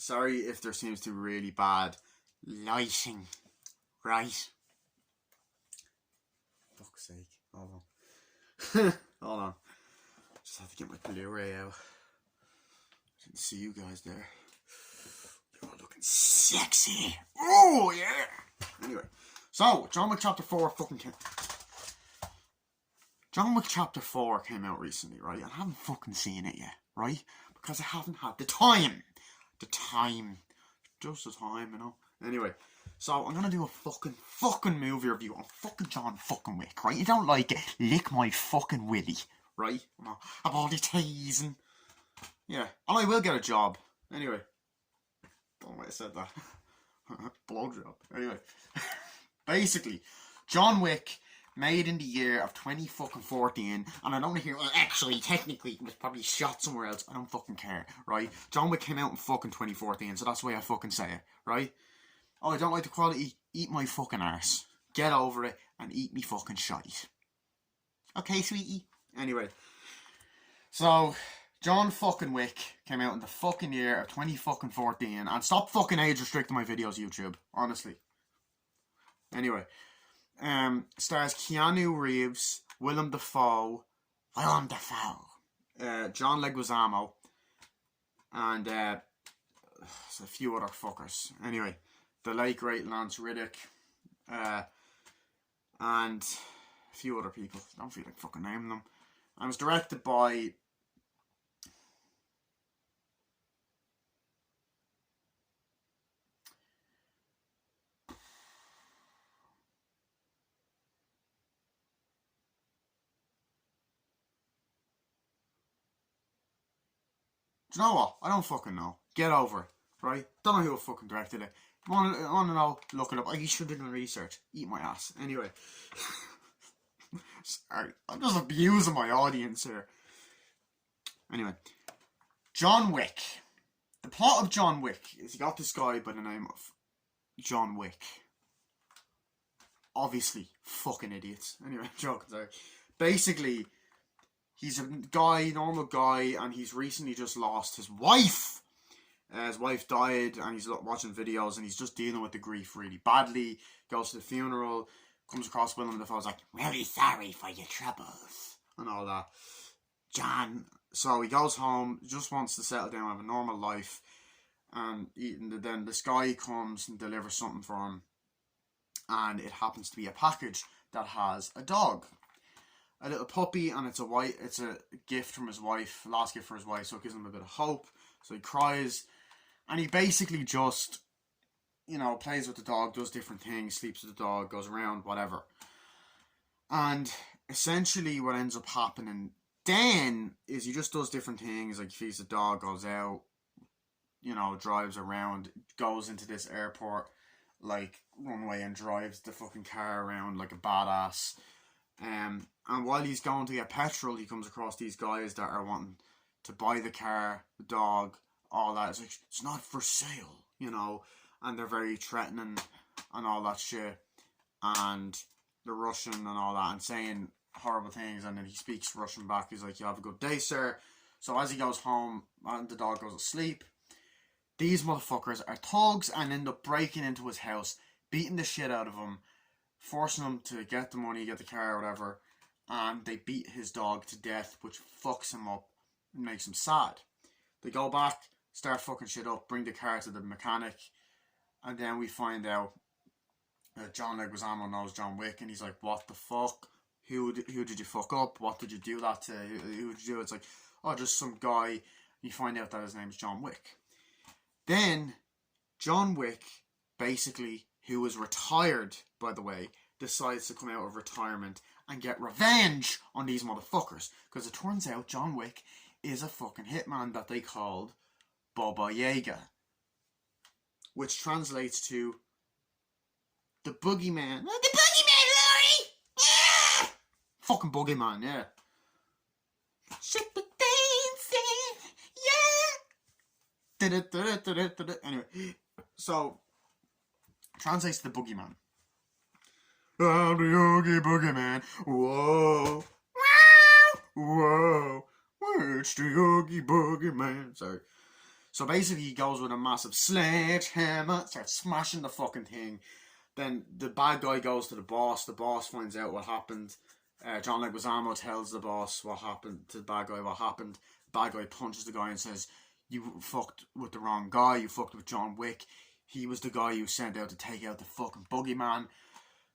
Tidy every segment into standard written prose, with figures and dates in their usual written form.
Sorry if there seems to be really bad lighting, right? Fuck's sake. Hold on. Hold on. Just have to get my Blu-ray out. Didn't see you guys there. You're all looking sexy. Oh, yeah. Anyway. So, John Wick Chapter 4 fucking came... John Wick Chapter 4 came out recently, right? I haven't fucking seen it yet, right? Because I haven't had the time. Just the time, you know? Anyway. So, I'm gonna do a fucking movie review on fucking John fucking Wick, right? You don't like it? Lick my fucking willy, right? I'm all teasing. Yeah. And I will get a job. Anyway. Don't know why I said that. Blowjob. Anyway. Basically, John Wick, made in the year of 2014, and I don't hear, well, actually, technically, it was probably shot somewhere else. I don't fucking care, right? John Wick came out in fucking 2014, so that's the way I fucking say it, right? Oh, I don't like the quality. Eat my fucking arse. Get over it and eat me fucking shite. Okay, sweetie? Anyway. So, John fucking Wick came out in the fucking year of 2014, and stop fucking age restricting my videos, YouTube. Honestly. Anyway. Stars Keanu Reeves, Willem Dafoe, John Leguizamo, and a few other fuckers. Anyway. The late great Lance Riddick, and a few other people. I don't feel like fucking naming them. And it was directed by do you know what? I don't fucking know. Get over it, right? Don't know who fucking directed it. Want to know? Look it up. You should have done research. Eat my ass. Anyway. Sorry. I'm just abusing my audience here. Anyway. John Wick. The plot of John Wick is you got this guy by the name of John Wick. Obviously. Fucking idiots. Anyway, I'm joking. Sorry. Basically, he's a guy, normal guy, and he's recently just lost his wife. His wife died, and he's watching videos, and he's just dealing with the grief really badly. Goes to the funeral, comes across Willem Dafoe's like, really sorry for your troubles, and all that. John, so he goes home, just wants to settle down, have a normal life, and then this guy comes and delivers something for him, and it happens to be a package that has a dog. A little puppy, and it's a gift from his wife, last gift for his wife, so it gives him a bit of hope. So he cries, and he basically just, you know, plays with the dog, does different things, sleeps with the dog, goes around, whatever. And essentially what ends up happening then is he just does different things, like he feeds the dog, goes out, you know, drives around, goes into this airport, like, runway and drives the fucking car around like a badass. And while he's going to get petrol, he comes across these guys that are wanting to buy the car, the dog, all that. It's like, it's not for sale, you know, and they're very threatening and all that shit, and they're Russian and all that, and saying horrible things, and then he speaks Russian back. He's like, you have a good day, sir. So as he goes home, and the dog goes to sleep, these motherfuckers are thugs and end up breaking into his house, beating the shit out of him, forcing him to get the money, get the car, or whatever, and they beat his dog to death, which fucks him up and makes him sad. They go back, start fucking shit up, bring the car to the mechanic, and then we find out that John Leguizamo knows John Wick, and he's like, what the fuck? Who did you fuck up? What did you do that to? Who did you do? It's like, oh, just some guy. You find out that his name's John Wick. Then, John Wick, basically, who was retired, by the way, decides to come out of retirement and get revenge on these motherfuckers. Because it turns out John Wick is a fucking hitman that they called Baba Yaga. Which translates to the boogeyman. Oh, the boogeyman, Laurie! Yeah! Fucking boogeyman, yeah. Shit the dancing, yeah! Anyway, so, translates to the boogeyman. I'm the Yogi Boogeyman. Whoa. Whoa. It's the Yogi Boogeyman. Sorry. So basically, he goes with a massive sledgehammer, starts smashing the fucking thing. Then the bad guy goes to the boss. The boss finds out what happened. John Leguizamo tells the boss what happened to the bad guy. What happened? The bad guy punches the guy and says, "You fucked with the wrong guy. You fucked with John Wick. He was the guy you sent out to take out the fucking boogeyman."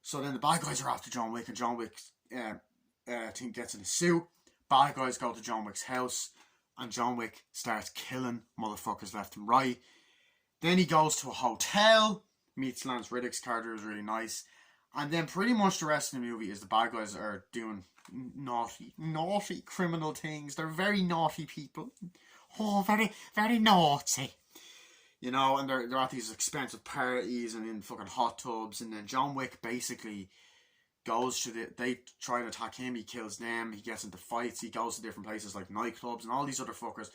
So then the bad guys are after John Wick, and John Wick gets in a suit. Bad guys go to John Wick's house, and John Wick starts killing motherfuckers left and right. Then he goes to a hotel, meets Lance Reddick's character, is really nice. And then pretty much the rest of the movie is the bad guys are doing naughty criminal things. They're very naughty people. Oh, very, very naughty. You know, and they're at these expensive parties and in fucking hot tubs. And then John Wick basically goes to they try to attack him, he kills them, he gets into fights, he goes to different places like nightclubs and all these other fuckers,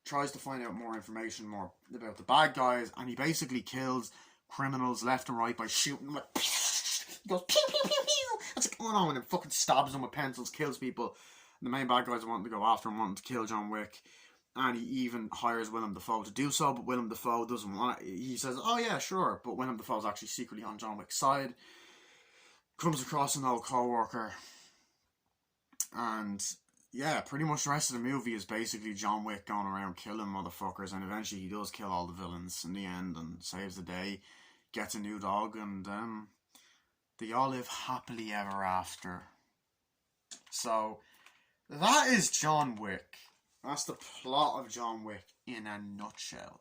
tries to find out more information more about the bad guys, and he basically kills criminals left and right by shooting them. He goes pew pew pew pew. What's going on? And then fucking stabs them with pencils, kills people. And the main bad guys wanting to go after him, wanting to kill John Wick. And he even hires Willem Dafoe to do so, but Willem Dafoe doesn't want it. He says, "Oh yeah, sure," but Willem Dafoe's actually secretly on John Wick's side. Comes across an old co-worker, and yeah, pretty much the rest of the movie is basically John Wick going around killing motherfuckers, and eventually he does kill all the villains in the end and saves the day, gets a new dog, and they all live happily ever after. So that is John Wick. That's the plot of John Wick in a nutshell.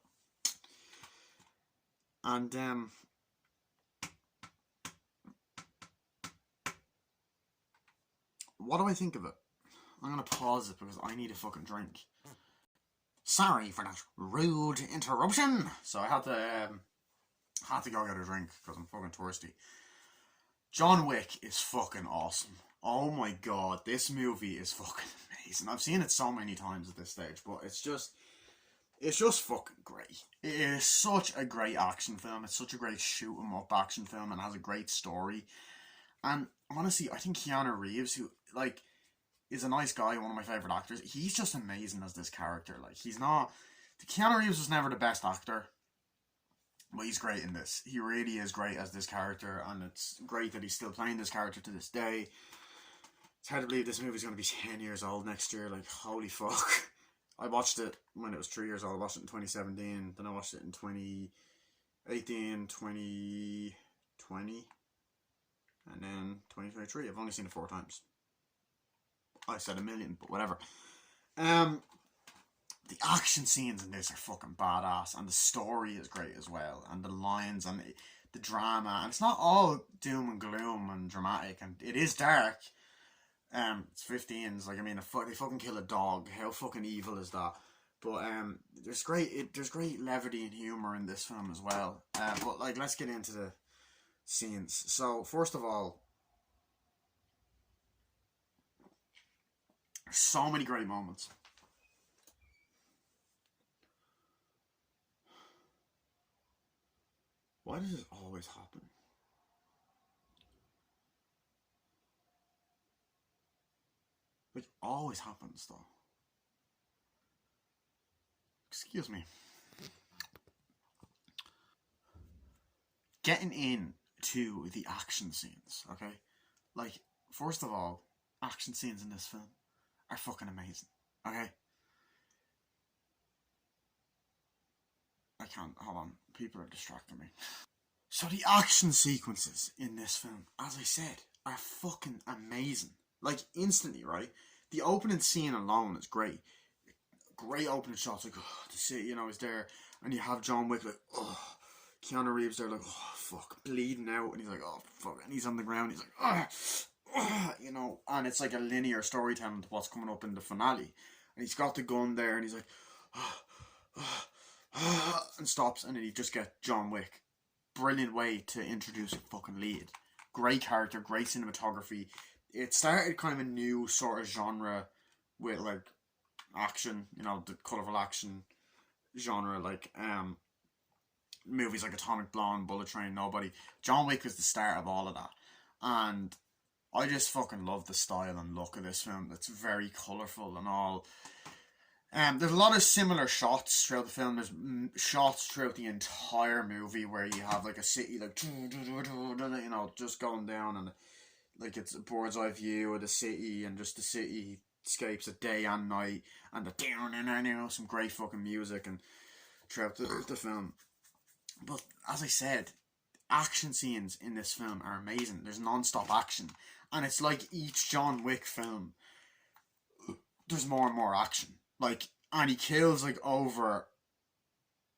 And what do I think of it? I'm gonna pause it because I need a fucking drink. Sorry for that rude interruption. So I had to go get a drink because I'm fucking thirsty. John Wick is fucking awesome. Oh my god, this movie is fucking amazing. I've seen it so many times at this stage, but it's just fucking great. It is such a great action film. It's such a great shoot 'em up action film, and has a great story. And honestly, I think Keanu Reeves, who is a nice guy, one of my favourite actors, he's just amazing as this character. Keanu Reeves was never the best actor, but he's great in this. He really is great as this character, and it's great that he's still playing this character to this day. It's hard to believe this movie's going to be 10 years old next year. Holy fuck. I watched it when it was 3 years old. I watched it in 2017. Then I watched it in 2018, 2020, and then 2023. I've only seen it 4 times. I said 1,000,000, but whatever. The action scenes in this are fucking badass, and the story is great as well, and the lines and the drama, and it's not all doom and gloom and dramatic, and it is dark. It's 15s, they fucking kill a dog. How fucking evil is that? But there's great levity and humor in this film as well. But let's get into the scenes. So first of all, there's so many great moments. Why does this always happen? It always happens, though. Excuse me. Getting into the action scenes, okay? First of all, action scenes in this film are fucking amazing, okay? I can't, hold on, people are distracting me. So the action sequences in this film, as I said, are fucking amazing. Instantly, right? The opening scene alone is great. Great opening shots, the city, is there, and you have John Wick, Keanu Reeves there, fuck, bleeding out, and he's oh, fuck, and he's on the ground, he's and it's a linear storytelling to what's coming up in the finale, and he's got the gun there, and he's and stops, and then you just get John Wick. Brilliant way to introduce a fucking lead. Great character, great cinematography. It started kind of a new sort of genre with action, the colourful action genre, movies like Atomic Blonde, Bullet Train, Nobody. John Wick was the start of all of that, and I just fucking love the style and look of this film. It's very colourful and all. There's a lot of similar shots throughout the film. There's shots throughout the entire movie where you have like a city like just going down, and like it's a bird's eye view of the city, and just the city scapes of day and night, and some great fucking music and throughout the film. But as I said, action scenes in this film are amazing. There's non-stop action, and it's like each John Wick film, there's more and more action. Like, and he kills like over,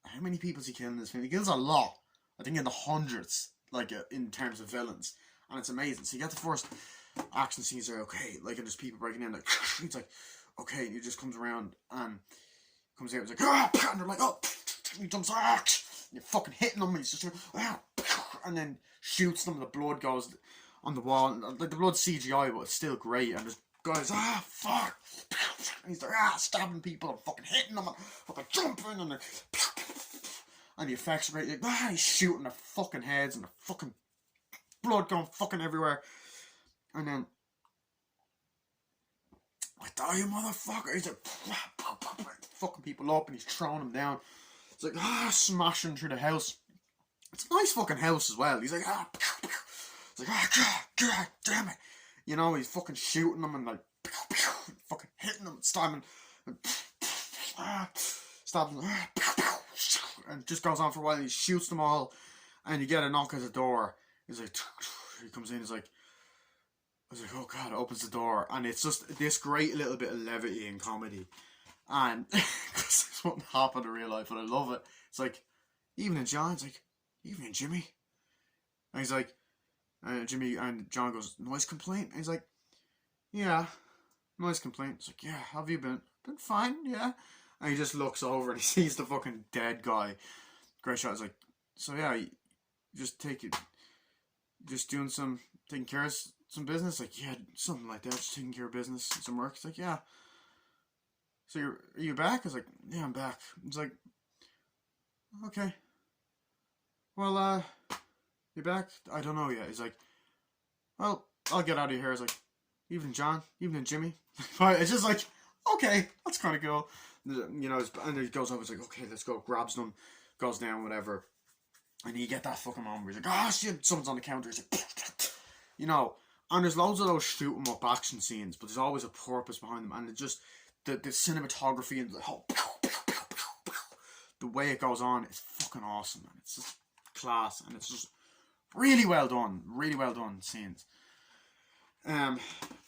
how many people does he kill in this film? He kills a lot. I think in the hundreds, like in terms of villains, and it's amazing. So you get the first action scenes are okay, like, and there's people breaking in, like he's like, okay, and he just comes around and comes out, he's like, ah, and they're like, oh, he jumps, ah, and you're fucking hitting him, and he's just, ah, and then shoots them, and the blood goes on the wall, and, like, the blood's CGI, but it's still great, and there's guys, ah, fuck, and he's like, ah, stabbing people, and fucking hitting them, and fucking jumping, and the effects are great, like, ah, he's shooting their fucking heads, and the fucking blood going fucking everywhere, and then, I die, you motherfucker, he's like, fucking people up, and he's throwing them down, it's like, ah, smashing through the house, it's a nice fucking house as well, he's like, ah, it's like, ah, God damn it, you know, he's fucking shooting them, and like, fucking hitting them, stabbing, and stabbing them, and it just goes on for a while, and he shoots them all, and you get a knock at the door, he's like, he comes in, he's like, I was like, oh God, opens the door, and it's just this great little bit of levity and comedy, and because this wouldn't happen in real life, but I love it. It's like, evening, John. It's like, evening, Jimmy. And he's like, Jimmy, and John goes, noise complaint? And he's like, yeah, noise complaint. It's like, yeah, how have you been? Been fine, yeah. And he just looks over and he sees the fucking dead guy. Great shot. He's like, so yeah, you just take it, just doing taking care of some business? Like, yeah, something like that, just taking care of business, some work. It's like, yeah. So are you back? I was like, yeah, I'm back. It's like, okay. Well, you back? I don't know yet. He's like, well, I'll get out of here. I was like, evening, John. Evening, Jimmy. It's just like, okay, that's kind of cool. You know, and he goes over, he's like, okay, let's go. Grabs them, goes down, whatever. And you get that fucking moment where he's like, oh shit, someone's on the counter. He's like, you know, and there's loads of those shoot 'em up action scenes, but there's always a purpose behind them, and it just, the cinematography and the whole, the way it goes on is fucking awesome, man. It's just class, and it's just really well done scenes. And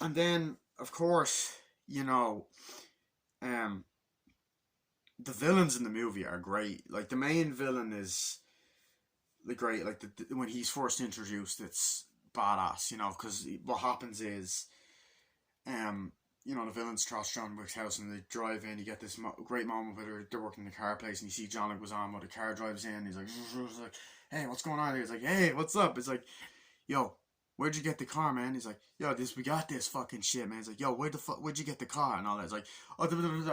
then, of course, you know, the villains in the movie are great. Like, the main villain is great. Like, when he's first introduced, it's badass, you know, because what happens is, you know, the villains trash John Wick's house, and they drive in. You get this great moment where they're working in the car place, and you see John Leguizamo, the car drives in. He's like, hey, what's going on here? He's like, hey, what's up? It's like, yo, where'd you get the car, man? He's like, yo, we got this fucking shit, man. He's like, yo, where'd you get the car? And all that. It's like, oh,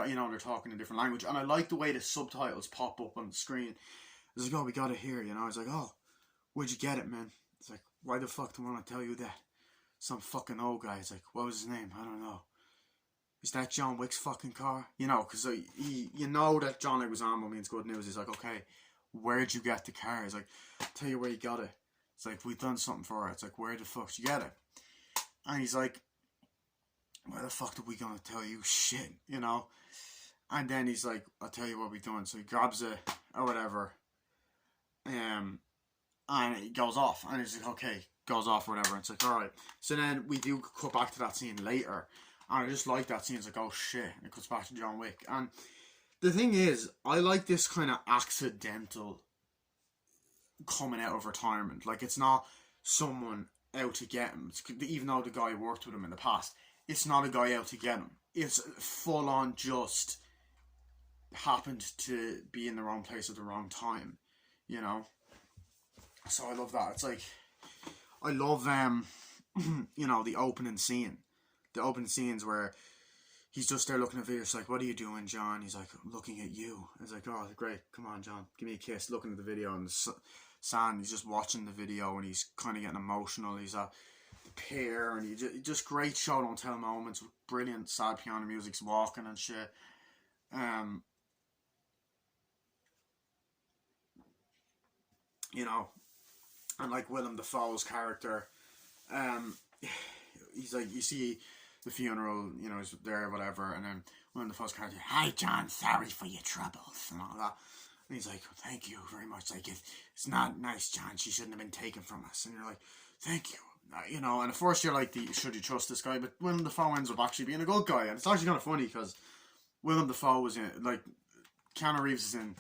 you know, they're talking in different language, and I like the way the subtitles pop up on the screen. It's like, oh, we got it here, you know. He's like, oh, where'd you get it, man? It's like, why the fuck do I want to tell you that? Some fucking old guy. It's like, what was his name? I don't know. Is that John Wick's fucking car? You know, because you know that John Leguizamo means good news. He's like, okay, where'd you get the car? He's like, I'll tell you where you got it. It's like, we've done something for it. It's like, where the fuck did you get it? And he's like, where the fuck are we gonna tell you shit, you know? And then he's like, I'll tell you what we've done. So he grabs it or whatever, and he goes off. And he's like, okay, goes off or whatever. And it's like, alright. So then we do cut back to that scene later. And I just like that scene. It's like, oh shit. And it cuts back to John Wick. And the thing is, I like this kind of accidental coming out of retirement. Like, it's not someone out to get him. Even though the guy worked with him in the past, it's not a guy out to get him. It's full on just happened to be in the wrong place at the wrong time, you know. So I love that. It's like, I love you know, the opening scenes where he's just there looking at videos. It's like, what are you doing, John? He's like, I'm looking at you. It's like, oh great, come on, John, give me a kiss. Looking at the video, and the sand, he's just watching the video, and he's kind of getting emotional. He's at the pier, and he just great show don't tell moments with brilliant sad piano music's walking and shit. You know, and like Willem Dafoe's character, um, he's like, you see the funeral, you know, he's there, whatever, and then Willem Dafoe's character, hi John, sorry for your troubles, and all that. And he's like, thank you very much. Like, it's not nice, John. She shouldn't have been taken from us. And you're like, thank you. You know, and at first you're like, should you trust this guy? But Willem Dafoe ends up actually being a good guy. And it's actually kind of funny because Willem Dafoe was in, like, Keanu Reeves is in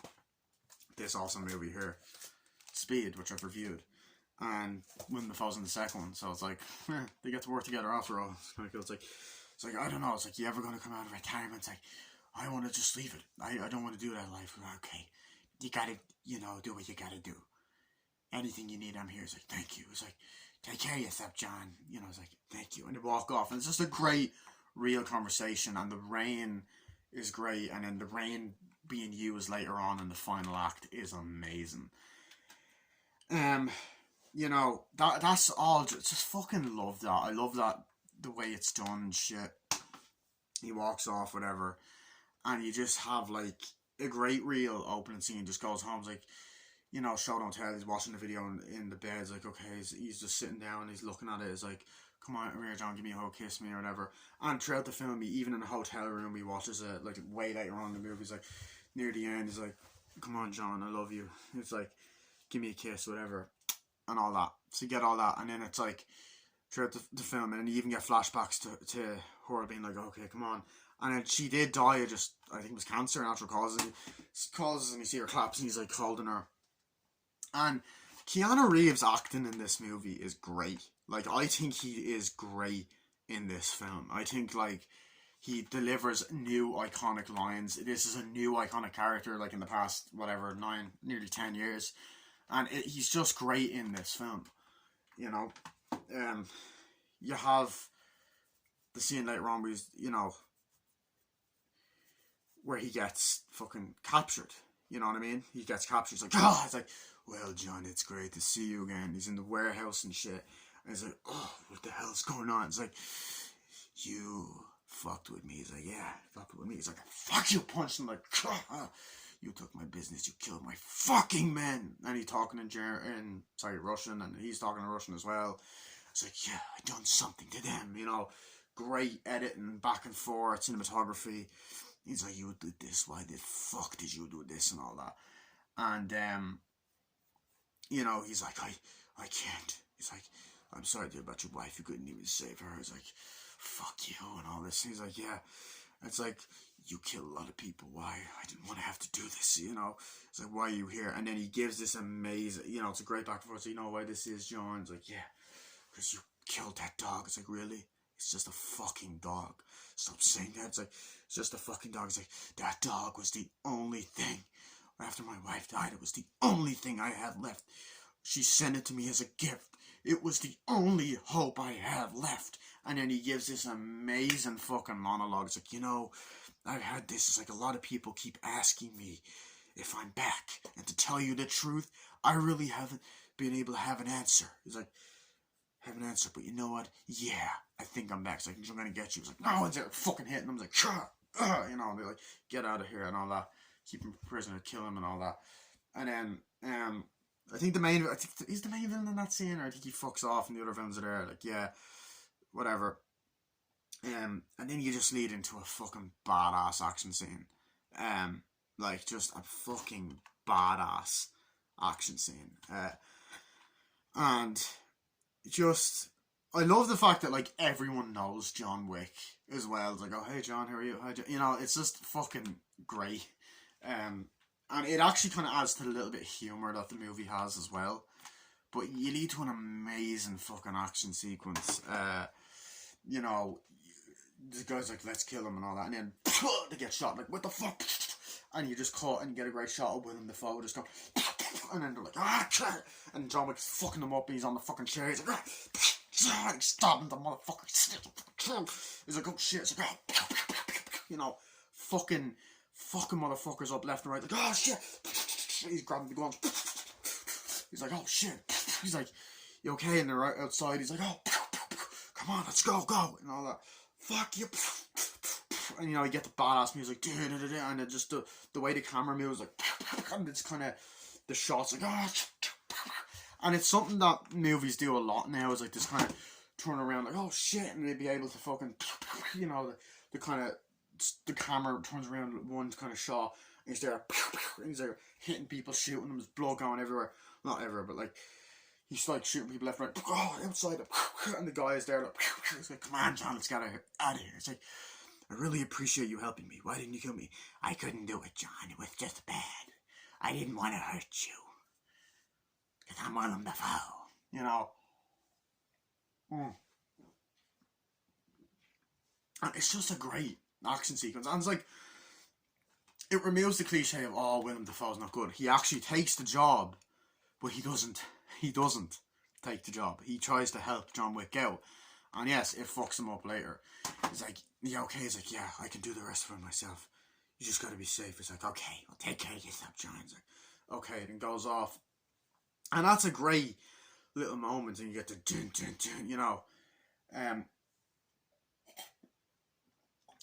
this awesome movie here, Speed, which I've reviewed. And Willem Dafoe's in the second one. So it's like, they get to work together after all. It's kind of cool. It's like, I don't know. It's like, you ever going to come out of retirement? It's like, I want to just leave it. I don't want to do that life. Okay. You gotta, you know, do what you gotta do. Anything you need, I'm here. It's like, thank you. It's like, take care of yourself, John. You know, it's like, thank you. And they walk off. And it's just a great, real conversation. And the rain is great. And then the rain being used later on in the final act is amazing. You know, that's all. Just fucking love that. I love that, the way it's done and shit. He walks off, whatever. And you just have, like, a great real opening scene. Just goes home, like, you know, show don't tell. He's watching the video in the bed. It's like, okay, he's just sitting down. He's looking at it. It's like, come on, come here, John, give me a hug, kiss me, or whatever. And throughout the film, even in the hotel room, he watches it. Like, way later on in the movie, he's like, near the end, he's like, come on, John, I love you. It's like, give me a kiss, whatever, and all that. So you get all that, and then it's like, throughout the film, and then you even get flashbacks to her being like, okay, come on. And then she did die of just, I think it was cancer, natural causes, and you see her collapse, and he's like holding her. And Keanu Reeves' acting in this movie is great. Like, I think he is great in this film. I think, like, he delivers new iconic lines. This is a new iconic character, like, in the past, whatever, nearly 10 years. And he's just great in this film. You know? You have the scene later on where he's, you know, where he gets fucking captured. You know what I mean? He gets captured. He's like, oh, it's like, well, John, it's great to see you again. He's in the warehouse and shit. And he's like, oh, what the hell's going on? It's like, you fucked with me. He's like, yeah, fucked with me. He's like, fuck you, punched him. Like, you took my business. You killed my fucking men. And he's talking in Russian, and he's talking in Russian as well. It's like, yeah, I done something to them. You know, great editing, back and forth, cinematography. He's like, you did this, why the fuck did you do this, and all that. And, you know, he's like, I can't. He's like, I'm sorry about your wife, you couldn't even save her. He's like, fuck you, and all this. He's like, yeah. It's like, you killed a lot of people, why? I didn't want to have to do this, you know. It's like, why are you here? And then he gives this amazing, you know, it's a great back and forth. So, you know why this is, John? It's like, yeah, because you killed that dog. It's like, really? It's just a fucking dog. Stop saying that. It's like, it's just a fucking dog. It's like, that dog was the only thing. After my wife died, it was the only thing I had left. She sent it to me as a gift. It was the only hope I have left. And then he gives this amazing fucking monologue. It's like, you know, I've had this. It's like, a lot of people keep asking me if I'm back. And to tell you the truth, I really haven't been able to have an answer. He's like, have an answer, but you know what? Yeah, I think I'm back. It's like, I'm gonna get you. He's like, no, it's like fucking hitting him. I was like, sure. You know, they're like, get out of here and all that. Keep him prisoner, kill him and all that. And then, I think he's the main villain in that scene, or I think he fucks off and the other villains are there. Like, yeah, whatever. And then you just lead into a fucking badass action scene. Like, just a fucking badass action scene. And just, I love the fact that, like, everyone knows John Wick as well. It's like, oh, hey, John, how are you? Hi, John. You know, it's just fucking great. And it actually kind of adds to the little bit of humour that the movie has as well. But you lead to an amazing fucking action sequence. You know, the guy's like, let's kill him and all that. And then they get shot. Like, what the fuck? And you just caught and you get a great shot of Willem Dafoe just go. And then they're like, ah, and John Wick's fucking him up and he's on the fucking chair. He's like, ah, he's stabbing the motherfucker. He's like, oh shit. It's like, oh, you know, fucking motherfuckers up left and right. Like, oh shit. He's grabbing the guns. He's like, oh shit. He's like, you okay? And they're right outside. He's like, oh, come on, let's go. And all that. Fuck you. and you get the badass music, and it just the way the camera moves, like, and it's kind of the shots like, and it's something that movies do a lot now, is like this kind of turn around, like, oh shit, and they'd be able to fucking, the kind of, the camera turns around with one kind of shot, and he's there hitting people, shooting them, there's blood going everywhere, not everywhere, but like, he's like shooting people left, right, outside, and the guy is there, like, it's like, come on, John, let's get out of here. It's like, I really appreciate you helping me. Why didn't you kill me? I couldn't do it, John. It was just bad. I didn't want to hurt you. Because I'm Willem Dafoe, And it's just a great action sequence. And it's like, it removes the cliche of, oh, Willem Dafoe's not good. He actually takes the job, but he doesn't take the job. He tries to help John Wick out. And yes, it fucks him up later. He's like, yeah, okay. He's like, yeah, I can do the rest of it myself. You just gotta be safe. It's like, okay, I'll take care of yourself, John. He's like, okay, then goes off. And that's a great little moment, and you get the dun, dun, dun,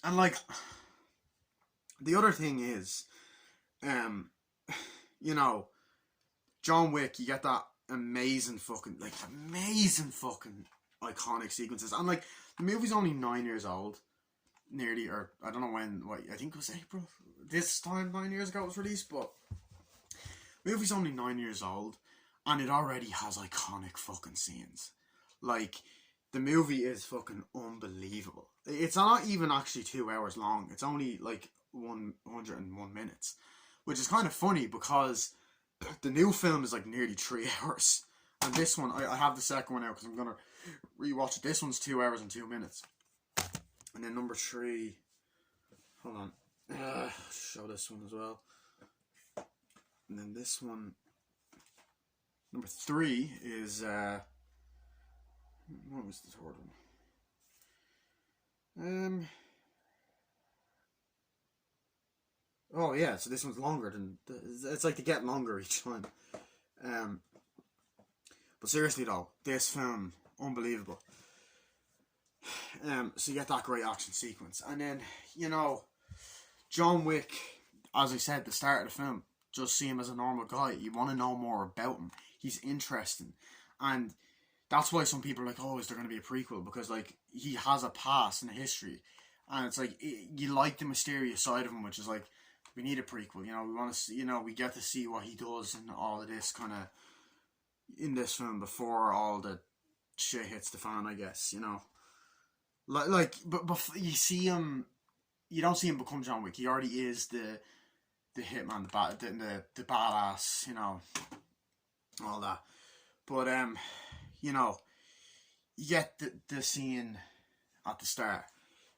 and like, the other thing is, John Wick, you get that amazing fucking iconic sequences. And like, the movie's only 9 years old, nearly, or I don't know when, I think it was April, this time 9 years ago it was released, but the movie's only 9 years old, and it already has iconic fucking scenes. Like, the movie is fucking unbelievable. It's not even actually 2 hours long. It's only like 101 minutes, which is kind of funny because the new film is like nearly 3 hours. And this one, I have the second one out because I'm going to rewatch it. This one's 2 hours and 2 minutes. And then number 3, hold on, show this one as well. And then this one, number 3 is, what was the third one? Oh yeah, so this one's longer than, it's like they get longer each time. But seriously though, this film, unbelievable. So you get that great action sequence, and then John Wick, as I said at the start of the film, just see him as a normal guy. You want to know more about him. He's interesting, and that's why some people are like, oh, is there going to be a prequel? Because like, he has a past and a history, and it's like, you like the mysterious side of him, which is like, we need a prequel. We want to see, we get to see what he does and all of this kind of in this film before all the shit hits the fan, I guess. But you see him, you don't see him become John Wick. He already is the hitman, the badass, all that. But you get the scene at the start.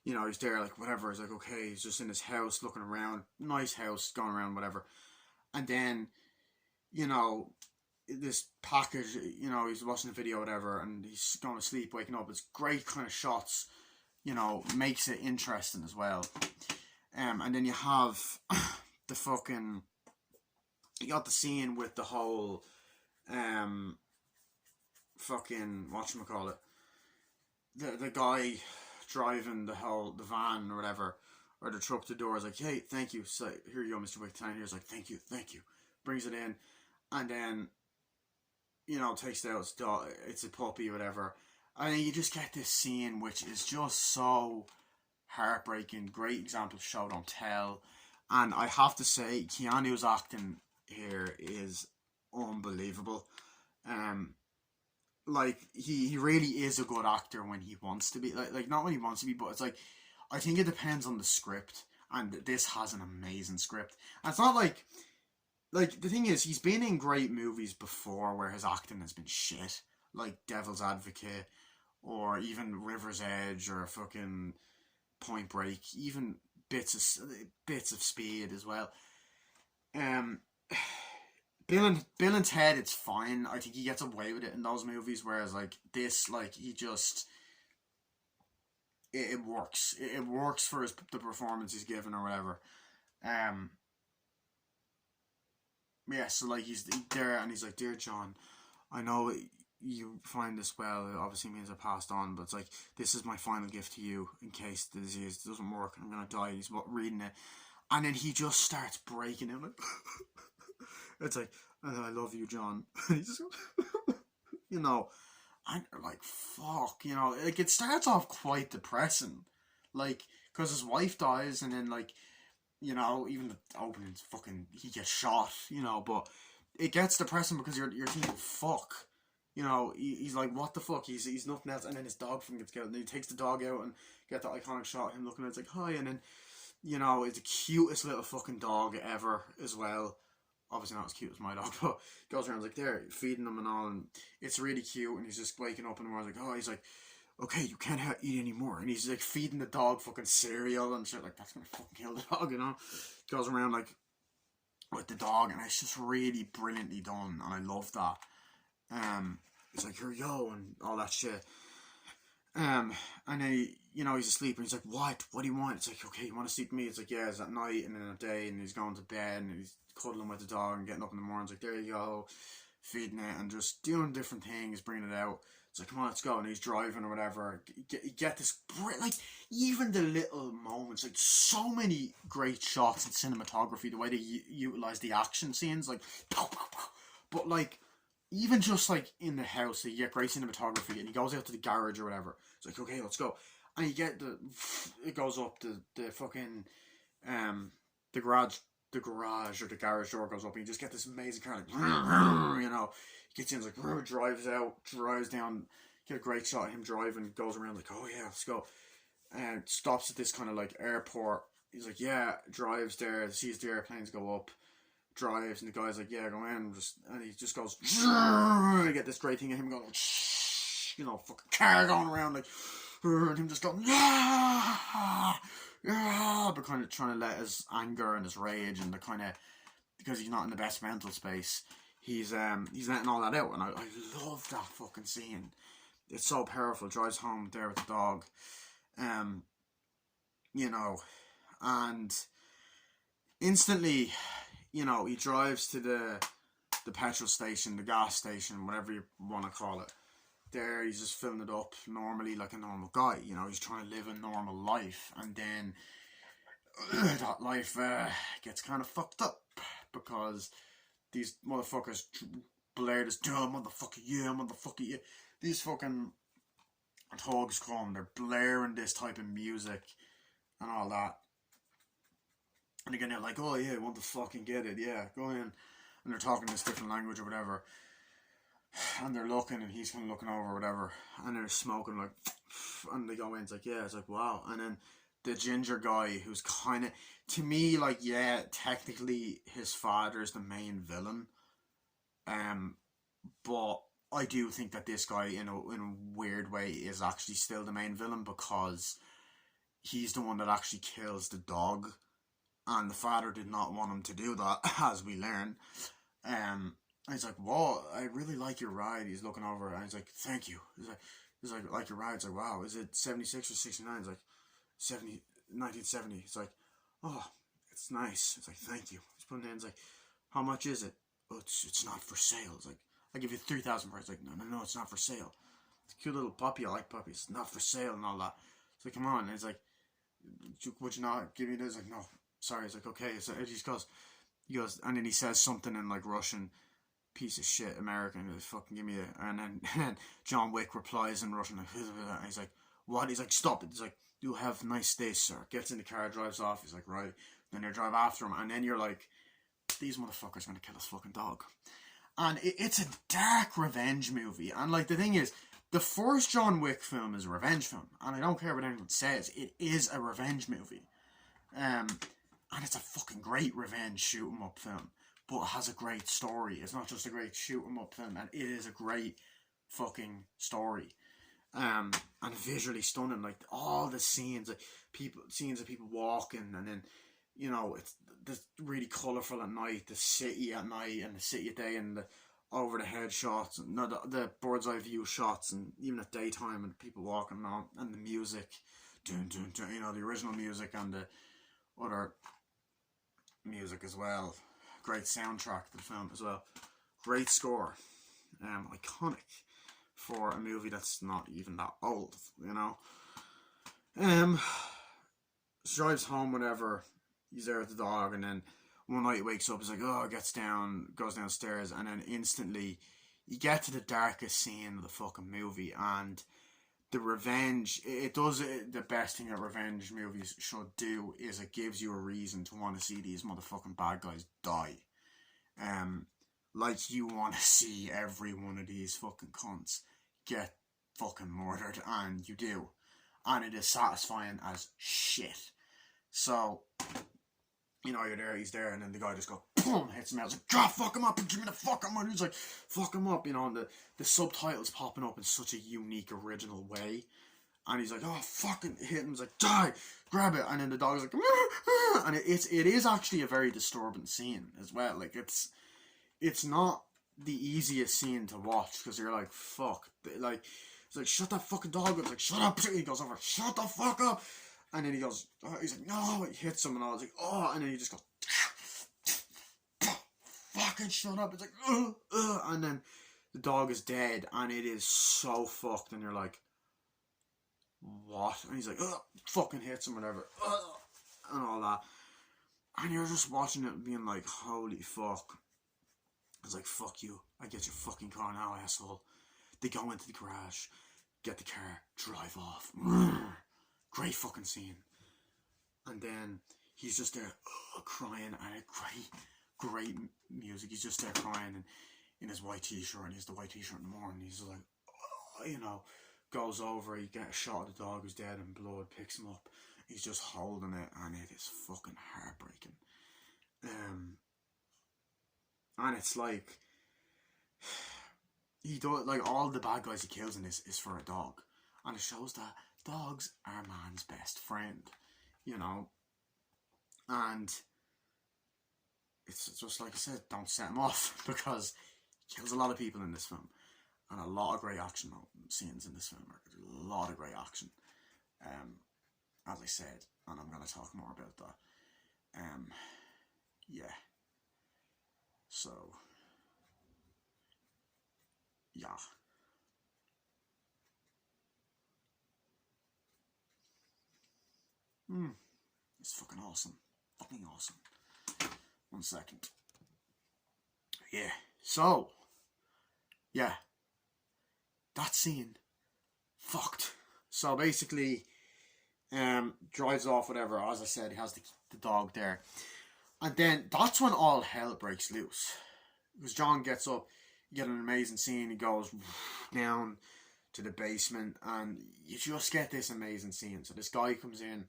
He's there, like, whatever. He's like, okay, he's just in his house looking around. Nice house, going around, whatever. And then, this package, he's watching the video, whatever, and he's going to sleep, waking up. It's great kind of shots, makes it interesting as well. And then you have the fucking, you got the scene with the whole, fucking, whatchamacallit, the guy driving the van or whatever, or the truck to the door, is like, hey, thank you, so here you go, Mr. Wick. 10 years, like, thank you, brings it in, and then takes it out, it's a puppy or whatever, and then you just get this scene which is just so heartbreaking. Great example of show don't tell, and I have to say Keanu's acting here is unbelievable. Like, he really is a good actor when he wants to be. Like not when he wants to be, but it's like, I think it depends on the script, and this has an amazing script. And it's not like the thing is, he's been in great movies before where his acting has been shit, like Devil's Advocate, or even River's Edge, or fucking Point Break, even bits of Speed as well. Bill and Ted, it's fine. I think he gets away with it in those movies, whereas like this, like, he just, it works. It works for the performance he's given or whatever. Yeah, so like, he's there and he's like, dear John, I know you find this well, it obviously means I passed on, but it's like, this is my final gift to you in case the disease doesn't work and I'm gonna die. He's reading it, and then he just starts breaking it, like, it's like, I love you, John. And he just goes, you know, and you're like, fuck, you know, like, it starts off quite depressing, like, because his wife dies, and then, like, you know, even the opening's fucking, he gets shot, you know, but it gets depressing because you're thinking, fuck, you know, he's like, what the fuck, he's nothing else, and then his dog from gets killed, and he takes the dog out and get the iconic shot of him looking at it, it's like, hi, and then, you know, it's the cutest little fucking dog ever as well. Obviously not as cute as my dog, but goes around like there, feeding him and all, and it's really cute, and he's just waking up in the morning, like, oh, he's like, okay, you can't eat anymore, and he's like feeding the dog fucking cereal and shit, like, that's gonna fucking kill the dog, you know? Goes around like with the dog, and it's just really brilliantly done, and I love that. It's like, here you go, and all that shit. And then, you know, he's asleep, and he's like, what do you want? It's like, okay, you want to sleep with me? It's like, yeah, it's at night, and then at day, and he's going to bed, and he's cuddling with the dog, and getting up in the morning, it's like, there you go, feeding it, and just doing different things, bringing it out. It's like, come on, let's go, and he's driving or whatever. You get this, like, even the little moments, like, so many great shots and cinematography, the way they utilize the action scenes, like, but, like, even just, like, in the house, you get great cinematography, and he goes out to the garage or whatever. It's like, okay, let's go. And you get it goes up, the fucking, the garage or the garage door goes up, and you just get this amazing car, like, you know, he gets in, like, drives out, drives down, get a great shot of him driving, goes around, like, oh yeah, let's go. And stops at this kind of, like, airport. He's like, yeah, drives there, sees the airplanes go up, drives, and the guy's like, yeah, go in, and he just goes, and you get this great thing of him going, you know, fucking car going around, like, and him just going, yeah, but kind of trying to let his anger and his rage and the kind of, because he's not in the best mental space, he's letting all that out, and I love that fucking scene. It's so powerful. Drives home there with the dog, you know, and instantly, you know, he drives to the petrol station, the gas station, whatever you want to call it. There, he's just filling it up normally like a normal guy. You know, he's trying to live a normal life, and then that life gets kind of fucked up because these motherfuckers blare this, motherfucker, yeah. These fucking thugs come, they're blaring this type of music and all that. And again, they're like, oh yeah, I want to fucking get it, yeah, go in. And they're talking this different language or whatever. And they're looking, and he's kind of looking over or whatever. And they're smoking, like, and they go in, it's like, yeah, it's like, wow. And then the ginger guy, who's kind of, to me, like, yeah, technically his father's the main villain. But I do think that this guy, in a weird way, is actually still the main villain, because he's the one that actually kills the dog, and the father did not want him to do that, as we learn. And he's like, whoa, I really like your ride. He's looking over, and he's like, thank you. He's like your ride. It's like, wow, is it 76 or 69? It's like, 1970. It's like, oh, it's nice. It's like, thank you. He's putting it in, it's like, how much is it? Oh, it's not for sale. It's like, I give you 3,000 for it. It's like, no, it's not for sale. It's a cute little puppy. I like puppies. It's not for sale and all that. It's like, come on. And it's like, would you not give me this? Like, no, sorry. It's like, okay. So he goes, and then he says something in, like, Russian, piece of shit American, fucking give me it. And then John Wick replies in Russian, like, and he's like, what? He's like, stop it. He's like, you have a nice day, sir. Gets in the car, drives off. He's like, right. Then they drive after him, and then you're like, these motherfuckers are gonna kill his fucking dog. And it's a dark revenge movie. And, like, the thing is, the first John Wick film is a revenge film, and I don't care what anyone says, it is a revenge movie. And it's a fucking great revenge shoot 'em up film, but it has a great story. It's not just a great shoot 'em up film, and it is a great fucking story. And visually stunning, like, all the scenes, like, scenes of people walking, and then, you know, it's really colourful at night, the city at night and the city at day, and the over the head shots, and the bird's eye view shots, and even at daytime, and people walking around, and the music, dun, dun, dun, you know, the original music and the other music as well. Great soundtrack to the film as well. Great score. Iconic. for a movie that's not even that old, you know. Um, drives home, whatever. He's there with the dog, and then one night he wakes up. He's like, oh, gets down, goes downstairs, and then instantly you get to the darkest scene of the fucking movie, and the revenge. It does the best thing that revenge movies should do is it gives you a reason to want to see these motherfucking bad guys die. Like you want to see every one of these fucking cunts get fucking murdered, and you do, and it is satisfying as shit. So, you know, you're there, he's there, and then the guy just goes, boom, hits him out. It's like, God, fuck him up, give me the fucking money. He's like, fuck him up, you know, and the subtitles popping up in such a unique, original way. And he's like, oh, fucking hit him. He's like, die, grab it. And then the dog's like, and it is actually a very disturbing scene as well. Like, it's not the easiest scene to watch, because you're like, fuck. Like, it's like, shut that fucking dog up. It's like, shut up. He goes over, shut the fuck up. And then he goes, oh, he's like, no, he hits him, and I was like, oh, and then he just goes, fucking shut up. It's like, and then the dog is dead, and it is so fucked, and you're like, what? And he's like, fucking hits him, whatever, and all that, and you're just watching it being like, holy fuck. It's like, fuck you, I get your fucking car now, asshole. They go into the garage, get the car, drive off. Great fucking scene. And then he's just there crying, and great music. He's just there crying, and in his white t-shirt, and he has the white t-shirt in the morning. He's like, you know, goes over, he gets a shot of the dog who's dead in blood, picks him up. He's just holding it, and it is fucking heartbreaking. And it's like, he does, like, all the bad guys he kills in this is for a dog, and it shows that dogs are man's best friend, you know. And it's just like I said, don't set him off, because he kills a lot of people in this film, and a lot of great action scenes in this film. A lot of great action, as I said, and I'm going to talk more about that. Yeah. So, yeah. It's fucking awesome. Fucking awesome. 1 second. Yeah. So, yeah. That scene. Fucked. So basically, drives off, whatever. As I said, he has the dog there. And then that's when all hell breaks loose. Because John gets up, you get an amazing scene, he goes down to the basement, and you just get this amazing scene. So this guy comes in,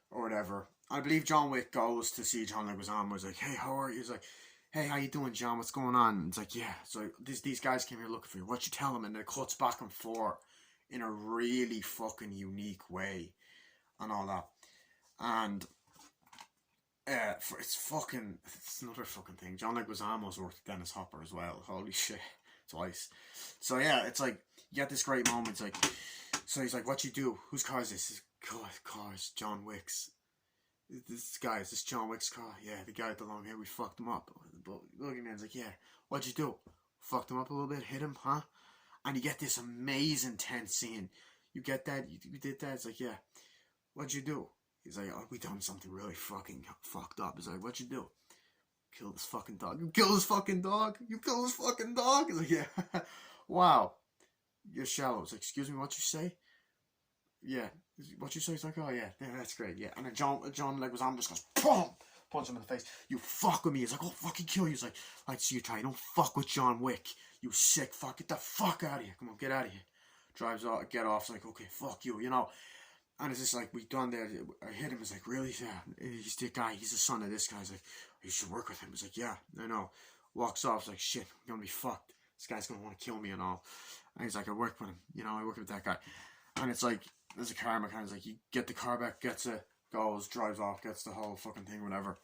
or whatever. I believe John Wick goes to see John Leguizamo. He's like, hey, how are you? He's like, hey, how you doing, John? What's going on? And it's like, yeah. So these guys came here looking for you. What you tell them? And it cuts back and forth in a really fucking unique way, and all that. And it's another fucking thing. John Leguizamo's worked with Dennis Hopper as well. Holy shit, twice. So yeah, it's like you get this great moment. It's like, so he's like, what you do? Whose car is this? Car's John Wick's. Is this John Wick's car? Yeah, the guy with the long hair, we fucked him up. But Boogeyman's like, yeah, what'd you do? Fucked him up a little bit, hit him, huh? And you get this amazing tense scene. You get that? You did that? It's like, yeah, what'd you do? He's like, oh, we done something really fucking fucked up. He's like, what'd you do? Kill this fucking dog. You kill this fucking dog? You kill this fucking dog? He's like, yeah. Wow. You're shallow. It's like, excuse me, what you say? Yeah. What you say? It's like, oh yeah, that's great, yeah. And then John Leguizamo just goes, boom! Punch him in the face. You fuck with me. He's like, I'll fucking kill you. He's like, I'd see you try. Don't fuck with John Wick. You sick fuck. Get the fuck out of here. Come on, get out of here. Drives off, get off. It's like, okay, fuck you, you know. And it's just like, we done there. I hit him. It's like, really? Yeah. He's the guy. He's the son of this guy. He's like, you should work with him. He's like, yeah, I know. Walks off. It's like, shit, I'm gonna be fucked. This guy's gonna want to kill me and all. And he's like, I work with him. You know, I work with that guy. And it's like, there's a car mechanic. It's like, you get the car back, gets it, goes, drives off, gets the whole fucking thing, whatever.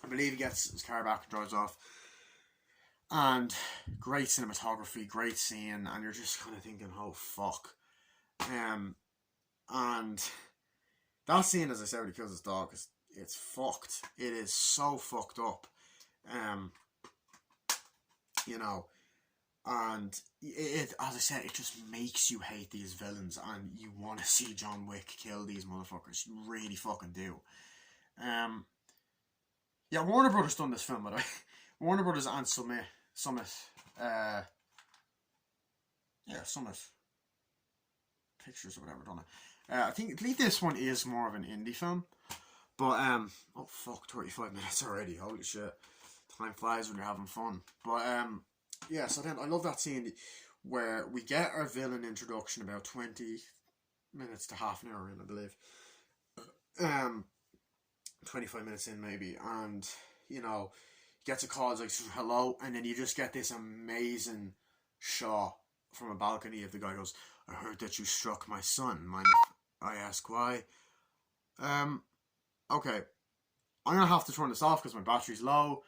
I believe he gets his car back and drives off. And great cinematography, great scene, and you're just kind of thinking, oh fuck. And that scene, as I said, when he kills his dog, it's fucked. It is so fucked up. You know, And as I said, it just makes you hate these villains, and you want to see John Wick kill these motherfuckers. You really fucking do. Yeah, Warner Brothers done this film, by the way. Warner Brothers and Summit. Summit Pictures or whatever done it. I believe this one is more of an indie film. But, oh fuck, 35 minutes already. Holy shit. Time flies when you're having fun. But, yeah, so then I love that scene where we get our villain introduction about 20 minutes to half an hour in, I believe. 25 minutes in maybe, and you know, he gets a call, it's like hello, and then you just get this amazing shot from a balcony of the guy goes, I heard that you struck my son, mind if I ask why? Okay, I'm gonna have to turn this off because my battery's low.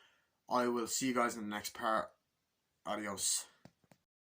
I will see you guys in the next part. Adios.